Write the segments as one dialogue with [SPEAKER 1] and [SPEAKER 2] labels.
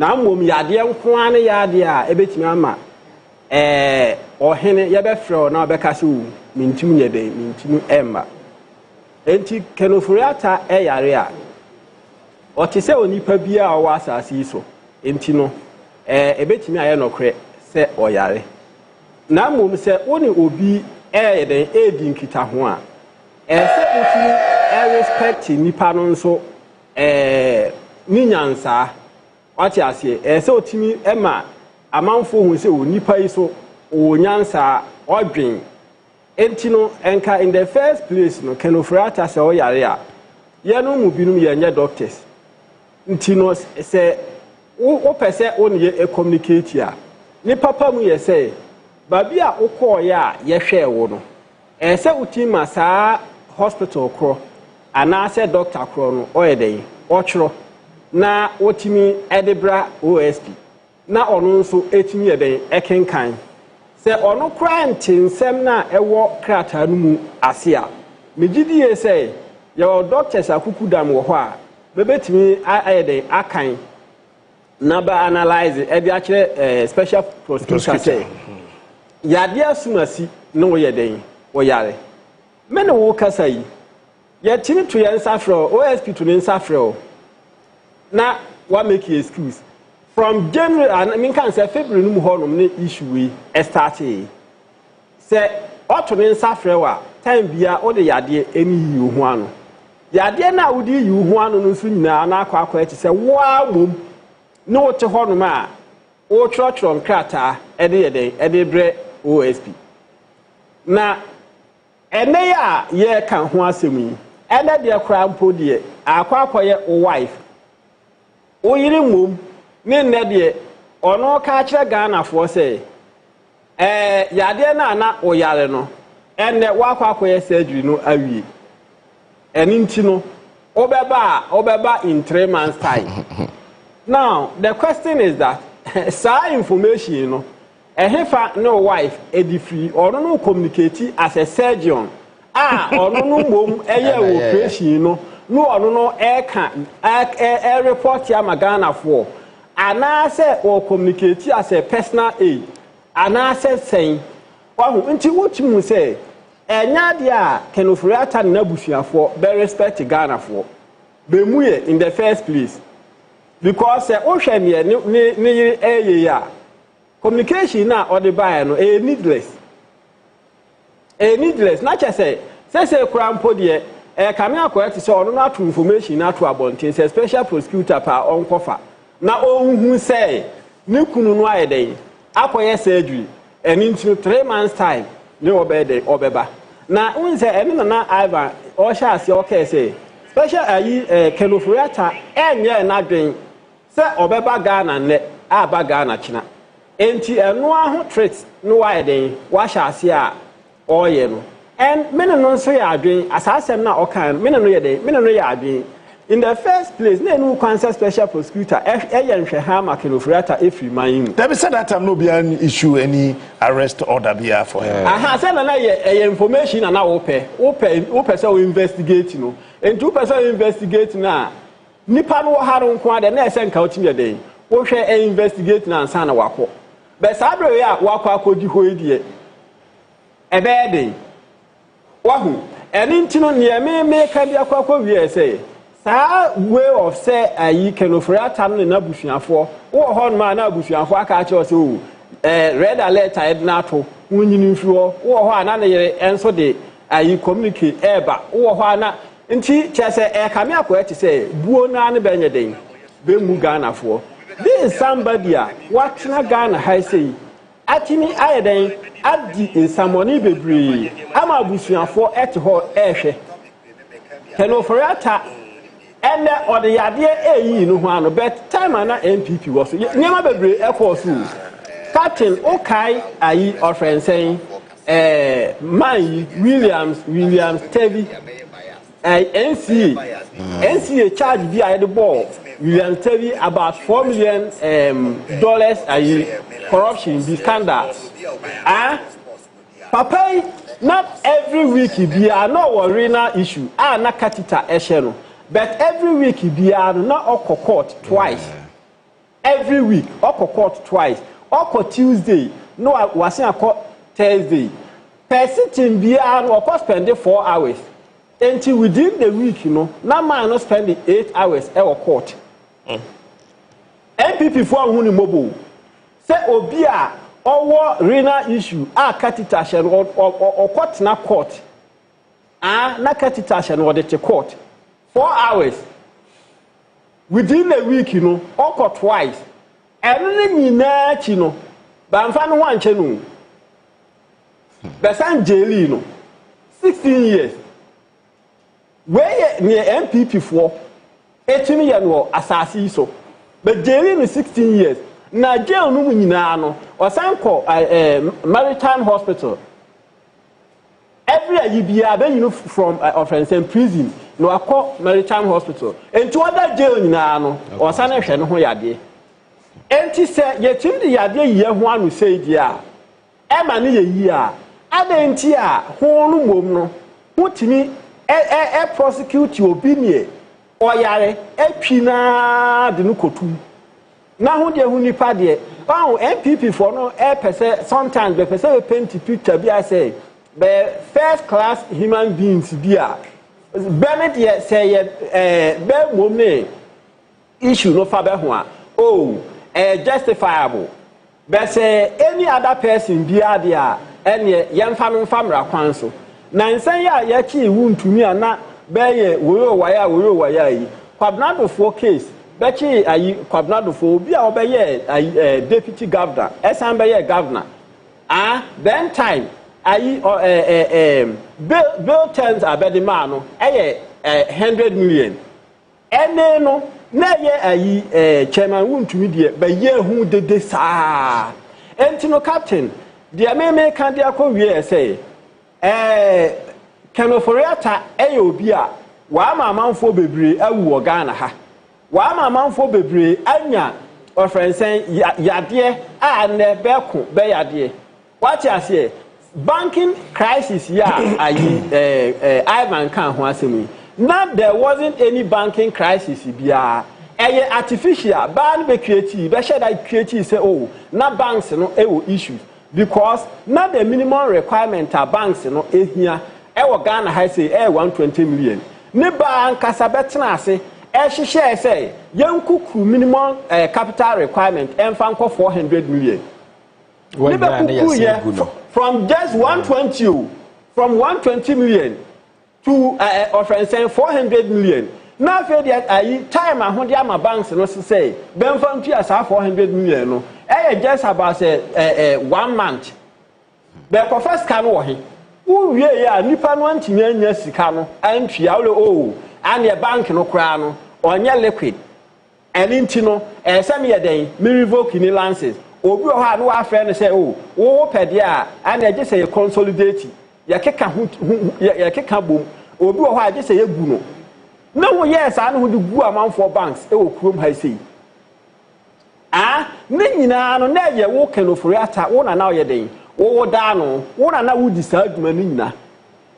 [SPEAKER 1] na mmom yade nko ane yade a ebetimi ama ohene yebefrɛ na obeka se wo mintim nyede mintim emma enti kenofuriata yare a otise onipa bia a wa asase so enti no ebetimi aye nokre se oyare na mmom se woni obi yeden edi nkita ho a se otimi respect nipa no nso ni nyansa wati ase se otimi ema amanfo hu se onipa yi so o nyansa odwen enti no enka in the first place no kenofrata se o yare a ye no mu binum ye nye doctors enti no se o pese o ne e communicate a ni papa mu ye se babi a ukoye a ye hwe wo no se utima saa hospital kro ana se doctor kro no o ye den o chro na otimi edebra OSP na ono nso etimi ye den ekenkan se ono kra ntinsem na ewo krata no mu ase a megidie se ye doctors akukudam wo ho a bebetimi ayeden akan na ba analyze e bi akire special prosecution say yade asumasi no wo yeden wo yare me ne wo kasa yi ye timi to ye nsafro OSP to ne nsafro na what make you excuse from January and I mean can say February no ho no ne issue we started say oto ne nsafre wa time bia o de yade eni yi ho ano yade na wo di yi ho ano no so nyina na akwa eti say wa mom no te ho no ma o church krata e de yede e de bre OSP na ene ya ye kan ho asem yi ene de kra mpo de akwa ye wife o yiri mom ne nne de ono ka kire Ghana fo se yade na o yare no enne wakwakoye surgery no awie eni nti no obeba in 3 months time. Now the question is that sa information no ehefa no wife edi free or no communicate as a surgeon ono no mom eye operation no ono no e report ya Ghana for ana say or communicate as a personal aid ana say saying wahu nti wotimu say enya dia kenofriata na busuafo be respect Ghana for be muye in the first place because o hwe ne ya communication na or the buy no needless na che say krampo de kame akoya ti say ono na to information na to abontin say special prosecutor pa onkofa na ohun say ne kunu no ayeden akoye surgery and into 3 months time ne obeba na unse ene na Ivan o sha ase okay say special kenofriata enye na dwen se obeba Ghana ne aba Ghana china enti eno aho treat no widen wa sha ase a oye no en mene no so ya adwen asasem na okan mene no ya adwen in the first place na no cancer special prosecutor nhwe ha makenofriata every man
[SPEAKER 2] there be said that time no be an issue any arrest order be for him
[SPEAKER 1] say na information na ope say we investigate no and 2% investigate na nipa no ha ro nko ade na ese nka otimi den wo hwe investigate na ansa na wako be sabre ya wako akodi ho edie ebe den wahu eni ntino ne me ka bi akwa wie say sa way of say ayi kenofriata no na busuafo wo ho no ma na busuafo aka ache o say o red alert na to wunyini mfiro wo ho ana na yere enso de ayi communicate eba wo ho ana nti chese kame akoya ti say buo na ne benye den be mu Ghana fo this is somebody what na Ghana high say atimi ayeden adi insamoni bebre ama busuafo et ho ehwe kenofriata ene ode yade eyi no ho ano but time na MPP was nyama bebre ekosu Captain Okai ayi ofrensen man Williams Tevi NCA charge via the ball Williams Tevi about $4 million ayi corruption the scandal papa not every week be no worry na issue na catheter esheno but every week be na court twice every week oko court twice oko Tuesday no wasin akọ Thursday per sitting bia no oko spend 4 hours until within the week you know na man no spend 8 hours e court MPP for hu ni mobile say obi a owo renal issue a catheter she or court na court na catheter she no dey court 4 hours within a week you know oko twice every nyina chi no ba mfa no wanche no besan jeli no 16 years where near MPP for 18 years no asasi so but jeli no 16 years na jail no nyina no osanko maritime hospital every year be you know from offense and prison no akọ maritime hospital enti other jail nyina no osane hwe no ho yade enti se yetim de yade ye ho anu sei dia e ma ne ye yi a adenti a ho no mom no wotimi prosecute obi nie oyare etwina de no kotu na ho de hu nipa de oh MPP for no pese sometimes be pese we paint picture bi I say be first class human beings dia Bennett ye say be mom ne issue no fa be ho a oh justifiable but say any other person bia dia ene yemfa no famra kwan so na nsan ya ya chi wuntumi ana be ye woyo waya yi kwabnado for case be chi ayi kwabnado for obi a obeye ayi deputy governor esan be ye governor then time ayi bill terms abedi man no 100 million ene no na ye ayi chairman wuntumi de be ye hu dede saa entino captain de me kan de akọwie say kenoforiata obi a wa mamanfo bebre awu Ghana ha wa mamanfo bebre anya ofrensen yade a ne beko be yade what you say banking crisis ya ayi Ivan kan ho asemi now there wasn't any banking crisis bia artificial ban be create be share that create say oh na banks no issues because not the minimum requirement are banks no ehia Ghana ha say 120 million ne bank kasabetna ase share say yankuku minimum capital requirement enfanko 400 million from just 120 from 120 million to offering 400 million now for that time ahode ama banks no say benfam tu asa 400 million no just about 1 month be first can wo he wo wie ya nipa no antimi anya sika no antwia wo and the bank no kra no onye liquid eninti no sem ye den me revoke ni licenses obi o ha no wa fe no say wo pede a and e say consolidate ya keka bom obi o ha je say ye gu no na wo yes anu hu de gu amanfo banks e wo krom ha sei ne nyina no na ye wo kenofori ata wo na wo ye den wo da no wo na wo di sa aduma no nyina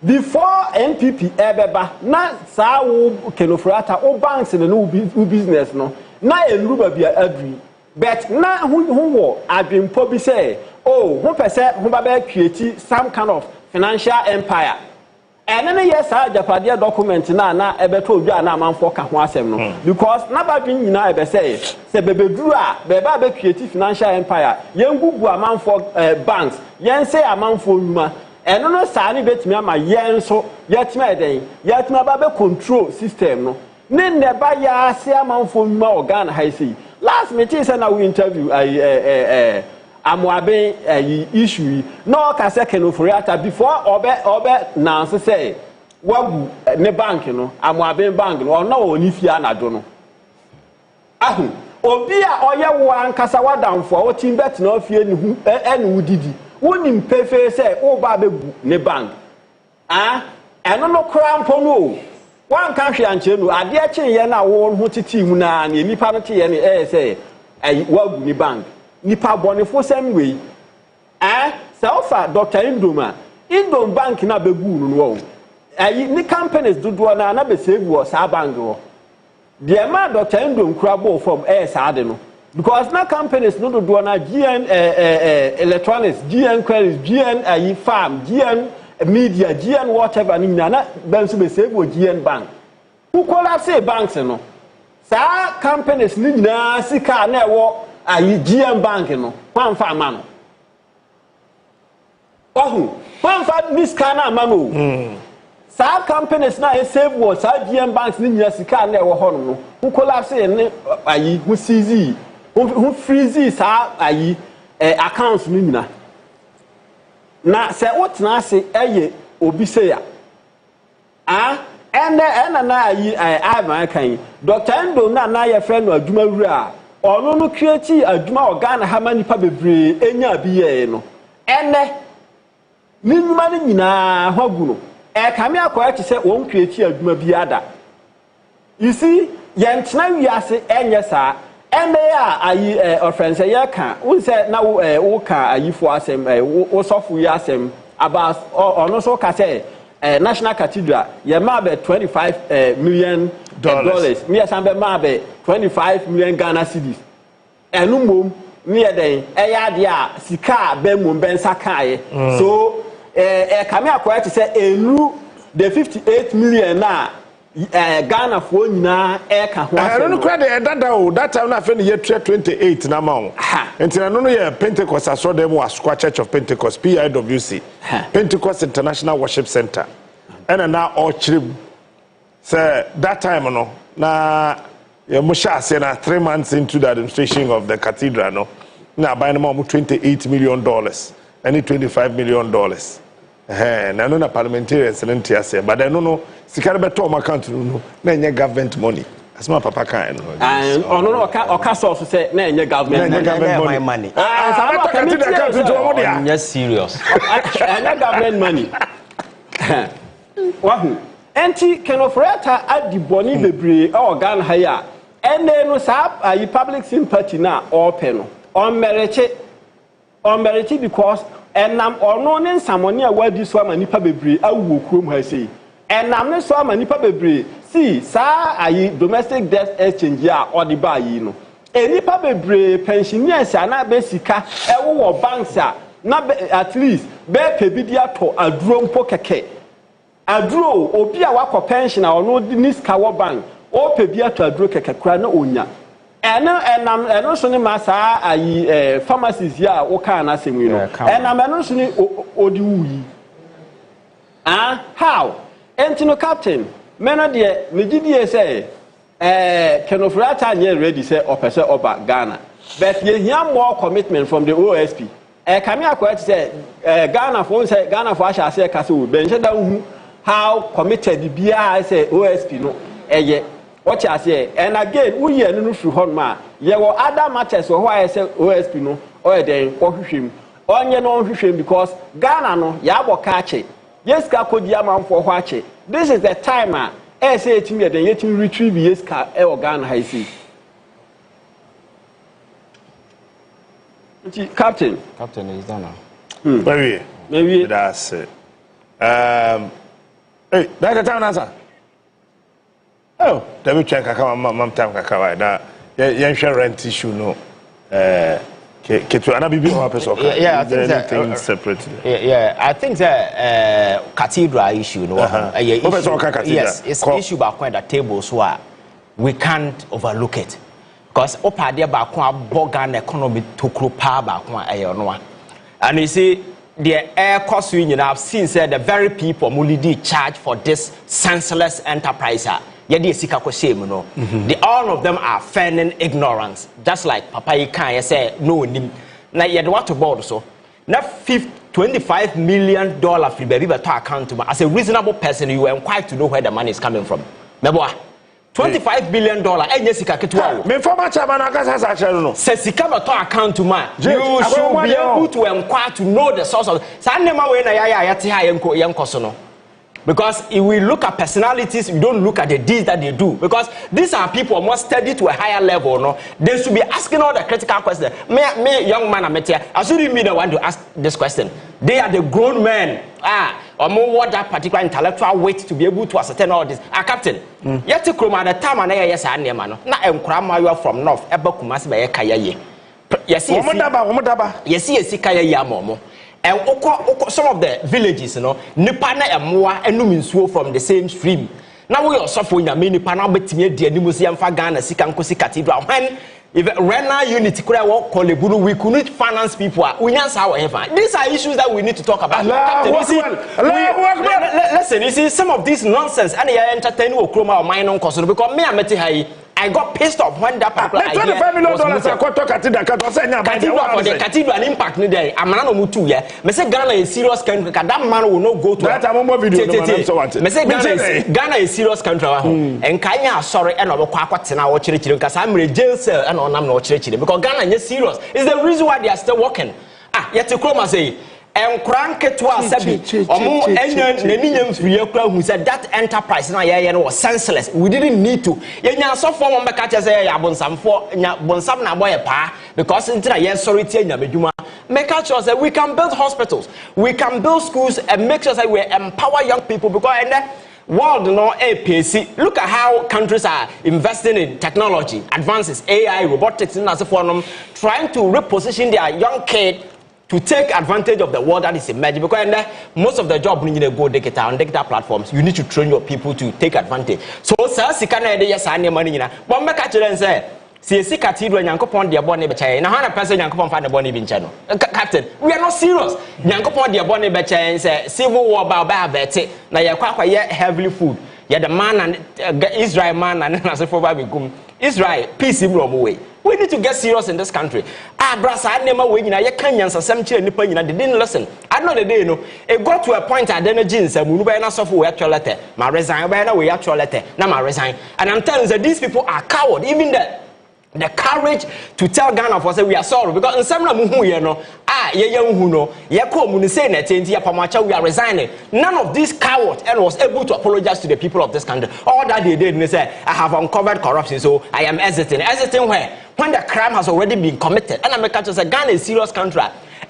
[SPEAKER 1] before NPP ebeba na sa wo kenofori ata wo banks ne no business no na enru ba bia adri but na hu wo adwempo bi say oh hu pese hu ba be create some kind of financial empire and then yes Japadia document na ebeto odwa na amanfo ka ho asem no because na badwin nyina ebe say se bebeduru a beba be create financial empire yengugu amanfo banks yen say amanfo nyuma eno no sa ni betimi ama yen so yetima eden yetima ba be control system no ne neba ya se amanfo nyuma organ ha sei last meeting say na we interview Amuabe issue no ka se kenoforiata before obe na say wagu ne bank no Amuabe bank no ona oni fia na do no ahu obi a oye wo ankasa wadamfo o tim bet na ofie ni hu ene wudidi wonim pefe say o ba begu ne bank eno no krampo no wan ka hwe anche no ade a chen ye na wo ho titi mu na nipa no te ye ne say wagu ne bank nipa bonifo sem we selfa Dr. Indom bank na begu no wo ni companies dodo na be save wo sa bank wo de ma Dr. Indom kura bo from sa de no because now companies no do na GN electronics, GN credits, GN farm, GN media, GN whatever ni na ben so be save GN bank. Who collapse banks no? Sa companies ni na sika na ewo GN bank no. Kwan fa ma no. Ohu, kwan fa ni sika na ma no. Sa companies na save wo sa GN banks ni na sika na ewo ho no. Who collapse ni who seize who freeze sa accounts ni nyina. Na se wotena ase eye obi se ya. Ena na ayi kan Dr. Endo na ye friend no adwuma wura ono no create adwuma organ ha manipa bebre enya bi ye no ene ni nyuma ni nyina hwagu no kame akoya ti se won create adwuma bi ada you see ye ntena wiase enye saa ene ya ayi offense ye ka won se na wo ka ayifo asem wo sofu ya asem about ono so ka se National Cathedral, you may 25 million dollars. Me as be may 25 million Ghana cedis. Enumum me den dia sika be mum ben sakaye. So kame akoya to say enu the 58 million na Ghana for nyina ka ho. I
[SPEAKER 2] don't credit that time na fe year 28 na ma. Enti no ye Pentecost aso dem was Church of Pentecost PIWC. Pentecost International Worship Center. And now all trip say that time no na musha say na 3 months into the administration of the cathedral no na buy no $28 million and $25 million na no na parliamentarians ntia say but I no sika be to account no na enye government money as my papa kan no
[SPEAKER 1] and ono oka source say na enye government money
[SPEAKER 3] yes serious
[SPEAKER 1] enye government money wahu enti kenofreta adiboni bebre organ haya ene no sa ayi public sympathy na open no on merit because enam ono ne nsamone a wadi so ama nipa bebre awu krom ha sei enam ne so ama nipa bebre si sa ayi domestic debt exchange a odi ba yi no enipa bebre pensioners ana be sika ewo wo banks a na at least be pebidia to aduro mpo keke aduro obi a wakọ pension a ono ni ska wo bank o pebia to aduro kekekura na onya eno so ne masa ayi pharmacies ya wo kan na semu no eno so ne odi wuyi how entino captain meno de megidie say kenofrata nye ready say opese oba Ghana but ye hear more commitment from the OSP kame akoya say Ghana for asha say kase wo benje da hu how committed the BI say OSP no what you say and again we hear no through hon ma ye wo other matters why say OSP no or den ohwehwem onye no ohwehwem because Ghana no ya boka ache yes ka kodi amanfo ho ache this is the time say etimi den yetim retrieve yes ka Ghana ha isi captain
[SPEAKER 3] is done
[SPEAKER 2] now maybe that's it hey, that's the time answer. Oh, let me check mom time kaka na yen share rent issue no ketu ana bibi ho person.
[SPEAKER 3] Yeah, I think
[SPEAKER 2] anything separate.
[SPEAKER 3] Yeah, I think the cathedral issue no. Yes, it's issue back on the table so we can't overlook it. Because opade back on Bogan economy to group power back on Onua. And you see the air cost union I've seen said the very people mulidi charge for this senseless enterprise. All of them are feigning ignorance. Just like Papa Ikan say no nim. Now you what about so now $25 million free baby to account to as a reasonable person you are required to know where the money is coming from. Meboa $25 billion. Enye sika ketwa.
[SPEAKER 2] Me former chairman akasa sa chero no.
[SPEAKER 3] Se sika to account to man. You should be able to inquire to know the source of. Sa nema we na ya yate ha yenko so no. Because if we look at personalities, we don't look at the deeds that they do. Because these are people more studied to a higher level. No, they should be asking all the critical questions. Me young man, I shouldn't be the one to ask this question. They are the grown men. Or more what that particular intellectual weight to be able to ascertain all this. Captain, yet to come at the time and yes, I am man. Now I'm Krama from North Ebakumas by a Kayaye. Yes, yes, Kaya Yamomo. And some of the villages, Nipana and Moa and Numinsuo from the same stream. Now we are suffering a mini Panabet, the Museum Fagana, Sikankosi Cathedral. When if Rena unity could walk Koleburu, we couldn't finance people. We answer however. These are issues that we need to talk about. Listen, you see, some of this nonsense, and they are entertaining Okroma or mine on Kosovo because me, I got pissed off when that particular idea $25 million cathedral for the cathedral and impact ni there. I'm not mutu yeah. Me say Ghana is serious country. That man will not go to.
[SPEAKER 2] That I'm more video.
[SPEAKER 3] Me say Ghana is serious country. And Kenya sorry and over kwatena watch it because I'm in jail cell and on I'm not church because Ghana is serious. It's the reason why they are still working. Yet to Chroma say. And crank to us, who said that enterprise was senseless. We didn't need to. So for because make sure that we can build hospitals, we can build schools, and make sure that we empower young people because in the world, APC. Look at how countries are investing in technology, advances, AI, robotics, and so forth, trying to reposition their young kids to take advantage of the world that is emerging because most of the job you need to go digital on digital platforms. You need to train your people to take advantage. So sir, sikana de yes ane money na. But make a children say, see cathedral Yankopon dia born becha. Na 100% Yankopon find the born bincha no. Captain, we are not serious. Yankopon dia born becha and say civil war ba bete. Na ya kwa ye heavily food. Ya the man and Israel man and na so for ba begum. Israel peace him from away. We need to get serious in this country. Brasa, I never win. I can't answer some chair. They didn't listen. I know the day, it got to a point I didn't jeans and we not suffer with actual letter. My resign, we actual letter. Now my resign. And I'm telling you that these people are coward. Even the courage to tell Ghana for say we are sorry because in some we are resigning. None of these cowards and was able to apologize to the people of this country. All that they did, they said, I have uncovered corruption, so I am hesitating. Hesitating where? When the crime has already been committed. And America just said Ghana is a serious country.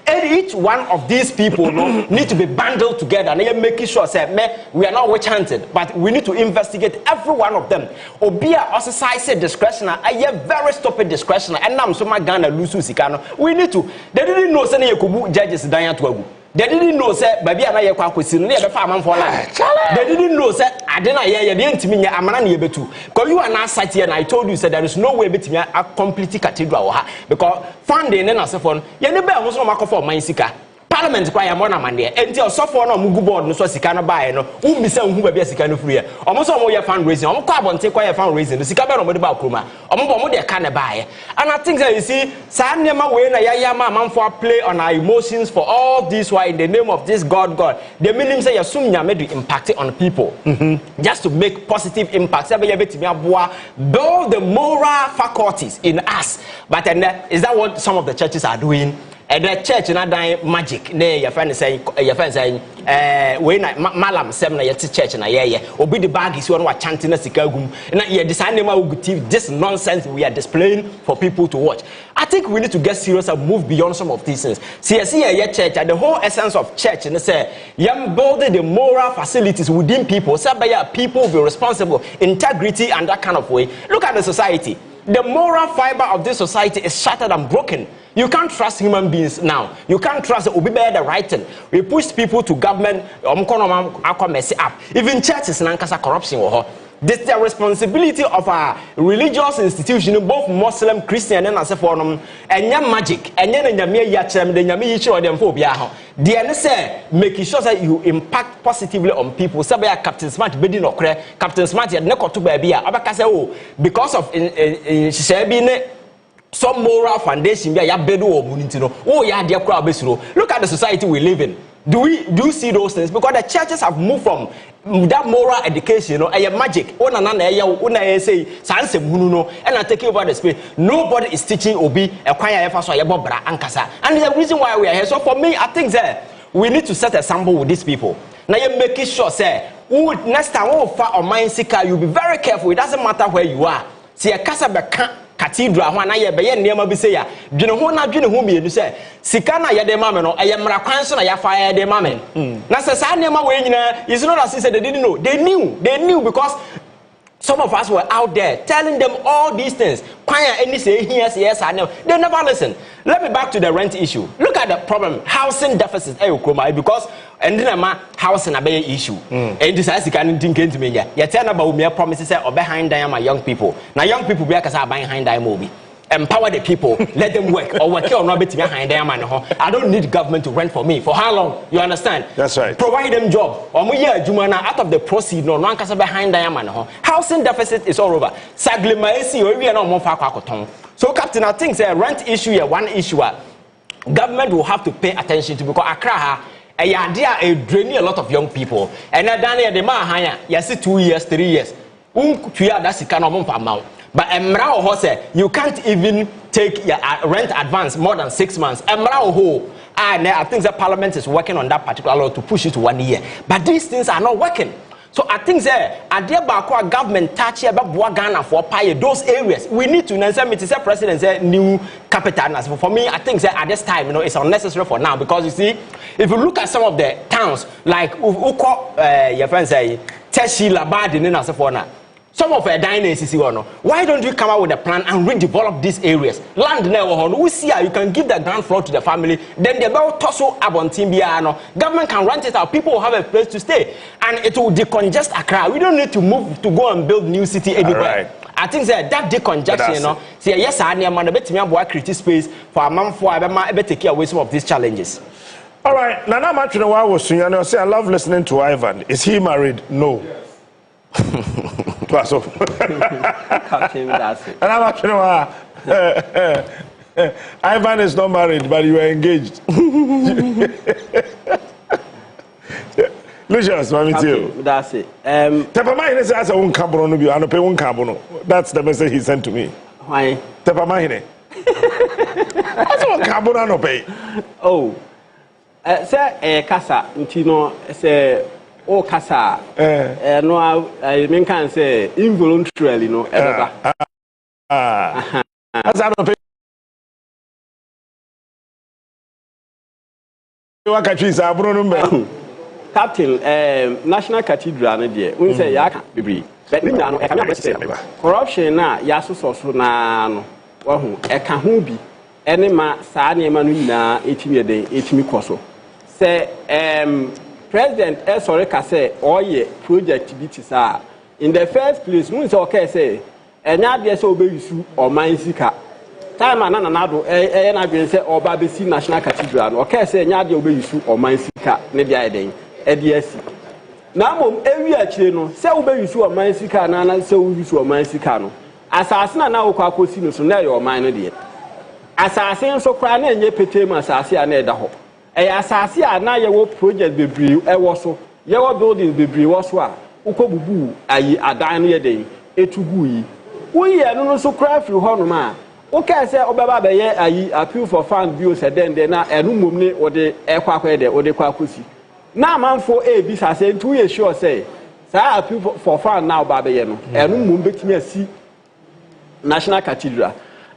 [SPEAKER 3] And each one of these people need to be bundled together and they're making sure say, we are not witch hunted, but we need to investigate every one of them. Obia exercise discretion, a very stupid discretion, and now so my Ghana lose Sikano. We need to. They didn't know say you judges dying to agu. They didn't know say baby ana ye kwa kwesi no ye be fa man for life. They didn't know say adena ye dey ntimi nya amana na ye betu. Because you are now sat here and I told you said there is no way betimi a complete cathedral ha because funding na se for ye ne ba ho so makofo man sika. Parliament kwa ya mona mande enti osofo na mugu board no so sika no bae no ummisa hu ba bia sika no free e omo so omo ye fundraising omo kwa abonte kwa ye fundraising no sika ba no mo de ba kroma omo bo mo de ka ne bae and I think that you see sa nema we na ya ma manfo play on our emotions for all this why in the name of this God the meaning say yasum nyame do impact on people just to make positive impact say be ye betimi aboa build the moral faculties in us but and is that what some of the churches are doing? And the church na dan magic ne your friend say we na malam sem na yet church na ye obi the bag is one wa chanting na sika gum na ye design them this nonsense we are displaying for people to watch. I think we need to get serious and move beyond some of these things. See your church and the whole essence of church and say yam building the moral facilities within people so by people will be responsible, integrity and that kind of way. Look at the society. The moral fiber of this society is shattered and broken. You can't trust human beings now. You can't trust the right thing. We push people to government. Even churches nankasa corruption. This is the responsibility of our religious institution, both Muslim, Christian, and as a form. And your magic, and then the say making sure that you impact positively on people. Sabaya Captain Smart bidding or Captain Smart had never to baby. Because of some moral foundation, look at the society we live in. Do you see those things? Because the churches have moved from that moral education, a magic. And I take over the space. Nobody is teaching Obi a choir and the reason why we are here. So for me, I think that we need to set a sample with these people. Now you make sure say next time or mine sika, you'll be very careful. It doesn't matter where you are. See a casa cathedral when I be near Mabisea. Do you know who you say? Sikana ya de mameno, I am Maracanson, I fire de mamen. Nasa Sanema way, it's not as they didn't know. They knew because some of us were out there telling them all these things. Any say yes, I know. They never listen. Let me back to the rent issue. Look at the problem. Housing deficit, because and then housing a big issue. And this is kind of thinking to me. You tell about me promises or behind them my young people. Now young people be behind them movie. Empower the people, let them work or work or not behind them. I don't need government to rent for me. For how long? You understand?
[SPEAKER 2] That's right.
[SPEAKER 3] Provide them job. Or Jumana out of the proceeds, no one can behind them. Housing deficit is all over. Sadly, my we are not more. So, Captain, I think the rent issue is one issue. Government will have to pay attention to because Accra, a draining a lot of young people. And then the man, yes, 2 years, 3 years. That's the kind of amount. But Emrao Hose, you can't even take your rent advance more than 6 months. Emrao Ho, I think the parliament is working on that particular law to push it to 1 year. But these things are not working. So I think that Adebakwa government touch here about Ghana for pay those areas. We need to say president say new capital. For me, I think that at this time, it's unnecessary for now because you see, if you look at some of the towns like Uko, your friends say Teshi Labad in Nasafona. Some of our dynasties, why don't you come out with a plan and redevelop these areas? Land now, we see how you can give the ground floor to the family, then the about Tosso Abontimbiano. Government can rent it out, people will have a place to stay, and it will decongest Accra. We don't need to move to go and build new city anywhere. Right. I think that decongestion, say yes, I need a bit more creative space for a month for a take care away some of these challenges. All right,
[SPEAKER 2] Nana Machino, I was saying, I love listening to Ivan. Is he married? No. Yes. And I'm actually Ivan is not married, but you are engaged. Lucius,
[SPEAKER 1] that's it.
[SPEAKER 2] Tepamahine says I won't come on you, and pay one carbon. That's the message he sent to me.
[SPEAKER 1] Why?
[SPEAKER 2] Tepamahine. That's one carbon no pay.
[SPEAKER 1] Oh, say Casa, say. Oh, Casa, no, I mean, can say involuntarily, no, ever.
[SPEAKER 2] As I don't pay.
[SPEAKER 1] Captain, National Cathedral, dear, we say Yak, baby. Corruption now, Yasu so now, a Kahubi, any ma, Sani Manuina, 18 day, 18 coso. Say, President sorry say oye project bitisa in the first place we say okay say enya de say obeyisu o man sika time anana nado na be say oba be si National Cathedral no okay say enya de obeyisu o man sika ne dia eden e de asi na mom ewi akire no say obeyisu o man sika na na say obeyisu o man sika no asase na okwa akosi no so na ye o man no de asase nso kra na enye petema asase a na eda ho asase a na yewo project bebri ewo so yewo building bebri wo so a ukobubu ayi adan no yeden etugu yi uye no so cry free ho no ma o ka se obeba be ye ayi appeal for fund bio se den na enu mom ne wo de ekwa akwa de wo de kwa kosi na manfo bi sase ntu ye sure say sa appeal for fund now ba be ye no enu mom betimi asi National Cathedral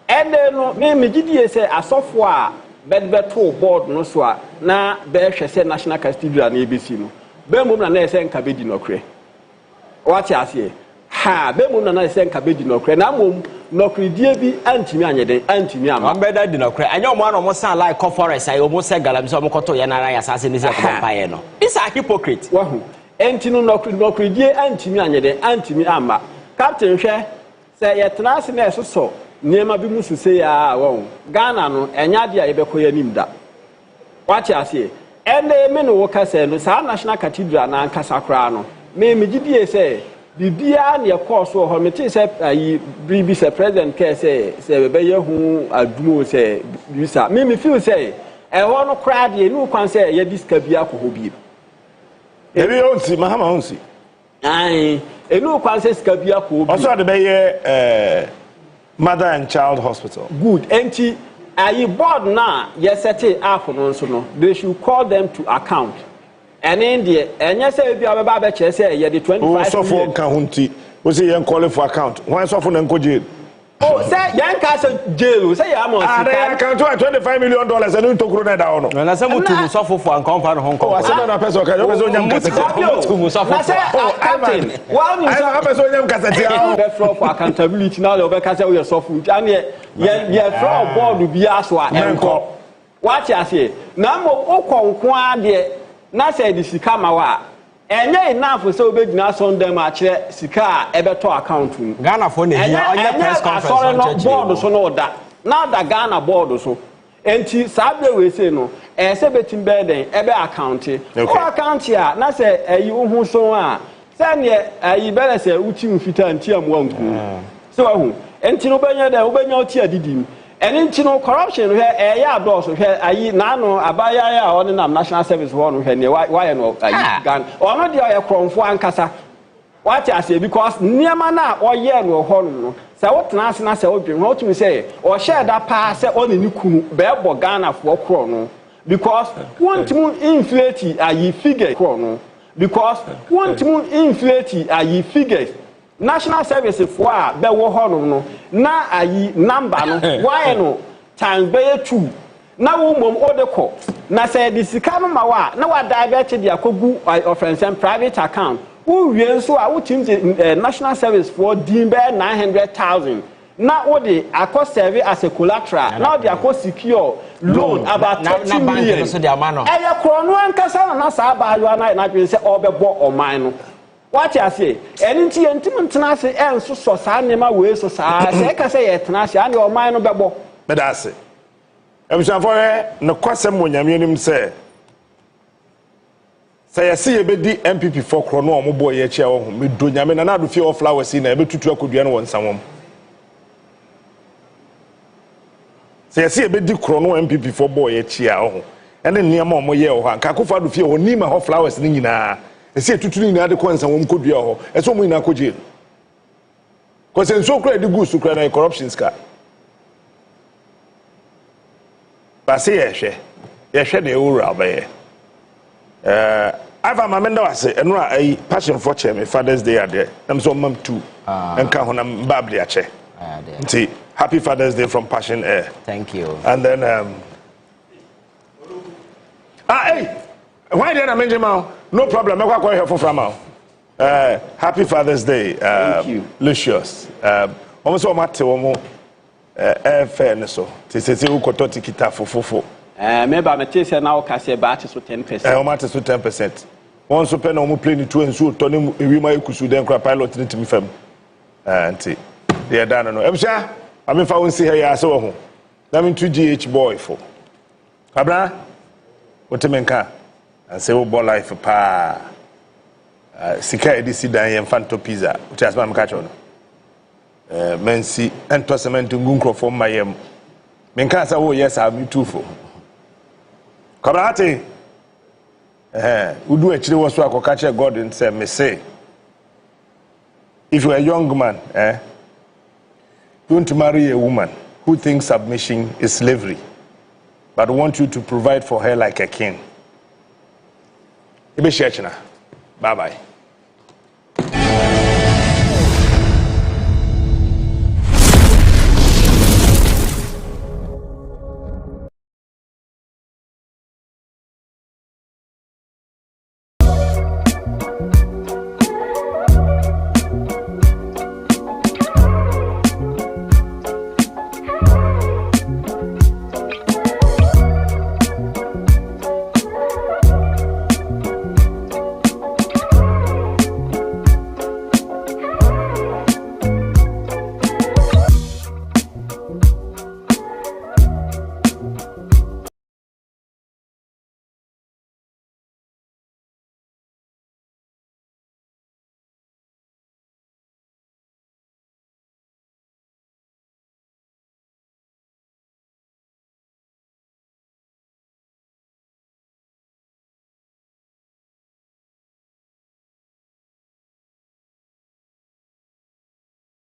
[SPEAKER 1] ene no me gidie se asofo a bedbeto board no so a na be hwese National Cathedral na ebesi no be mum na ese nka bedi nokre what you say ha be mum na ese nka bedi nokre na mum nokre die bi antimi anyeden antimi ama
[SPEAKER 3] beda di nokre anya omo na omo san like forest ayi omo se galam so omo koto ye na ya sase ni se ko paye no this are hypocrite
[SPEAKER 1] wahu entinu nokre die antimi anyeden antimi ama captain hwe se ye trans na so Niema bi musu say ya won Ghana no enya de a yebekoya nim da what you say ene me no woka say no sa National Cathedral na ankasa kra no me gidie say bibia na course ho me tin say ayi bribi say president care say be ye hu adumo say bisa me feel say e ho no kra de no kwan say ye diska bia ko ho bi
[SPEAKER 2] e bi onsi mahama onsi
[SPEAKER 1] ai e no kwan say diska bia ko bi
[SPEAKER 2] also de be ye Mother and Child Hospital.
[SPEAKER 1] Good. Enti ayi board na ye set up no so no. They should call them to account. ɛne deɛ ɛnyɛ sɛ bi a bɛba bɛkyerɛ sɛ yɛde 25
[SPEAKER 2] so for county we say you call for account why so for nko jail
[SPEAKER 1] oh say yan ka say jail say ya mo sika
[SPEAKER 2] they account $25 million and to kuro na da ono
[SPEAKER 3] na say mutu so for anko fa no Hong Kong
[SPEAKER 2] oh say na person ka you person nyam kaseti
[SPEAKER 3] mutu so for
[SPEAKER 1] captain one you
[SPEAKER 2] say person nyam kaseti
[SPEAKER 1] be for accountability now you be ka say we so for and ye from board bi aso a enko what you say na mo okonko ade na say di sika ma wa enye enough so obegina Sunday ma kire sika a ebeto account mu
[SPEAKER 3] Ghana for na here on your press conference
[SPEAKER 1] on board so no da na da Ghana board so enti sabe we say no se betim be den ebe account o account ya na say ayi hu so a say ne ayi bele say uti mfita nti amwanku so ahu enti no benya den obenya oti adidim eni nti no corruption hwe ya adose hwe ayi na no abaya ya oni nam national service wo no hwe ne why no ayi gan ono de oye kronfo ankasa what I say because niema na oye no ho no say what na ase na say odwen ho tumi say o share that pass say oni ni kunu be bo Ghana fo kro no because want to inflate ayi figure kro no because want to inflate ayi figures national service for a be wo ho no na ayi number no why no times be 2 na wo mom odeko na say the sika no ma wa na wa divert the akogu offense and private account wo wie nso a wo tim national service for din be 900,000 na wo de akọ serve as a collateral na wo de akọ secure loan about 30 million so de amano e ye kro no ankasa na sa ba yo na dwen se obebo oman no what you say enti enti ntena se enso so sa nema we so sa se ka se ye tena se ane o man no bebo
[SPEAKER 2] be da se emsan for no kwasem monyame nim se ye se ye bedi MPP for kro no o bo ye chia wo ho me do nyame na do fie of flowers na e betutu akodua no wonsa wom se ye bedi kro no MPP for bo ye chia wo ho ene niam o mo ye wo ha kakofo do fie ho ni ma ho flowers ni nyina ese tutuni na de kwansa wom kodua ho ese mo nyina kogye ko se nso kra de gusu kra na corruption ska ba se ye hwe de ewura ba ava mamenda wase eno ai passion for cheme Father's Day ade am so mam tu enka ho na mbabli ache nti happy Father's Day from Passion Air.
[SPEAKER 3] Thank you.
[SPEAKER 2] And then hey, why did I mention now? No problem. I'm going to from now. Happy Father's Day.
[SPEAKER 1] Thank you.
[SPEAKER 2] Lucius. Almost all my fairness. So, this is who got to kita for.
[SPEAKER 1] Maybe I'm a say now can say about so 10%.
[SPEAKER 2] I'm at 10%. Once open on plane two and so turning we might Kusi then crap pilot into me fam. Auntie, they are done. No, I'm sure. I mean, if I won't see her, I saw home. That mean 2GH boy for. Abra, what a man can. And say, oh, boy, life pa. Sika edisi dan yen fanto pizza. Which has my catch on. Mensi, and tossament to Gunkro for my yem. Menkasa, oh, yes, I'm too for. Kabrate. Udu actually was to catch a God and say, me say, if you're a young man, don't marry a woman who thinks submission is slavery, but want you to provide for her like a king. Bye bye.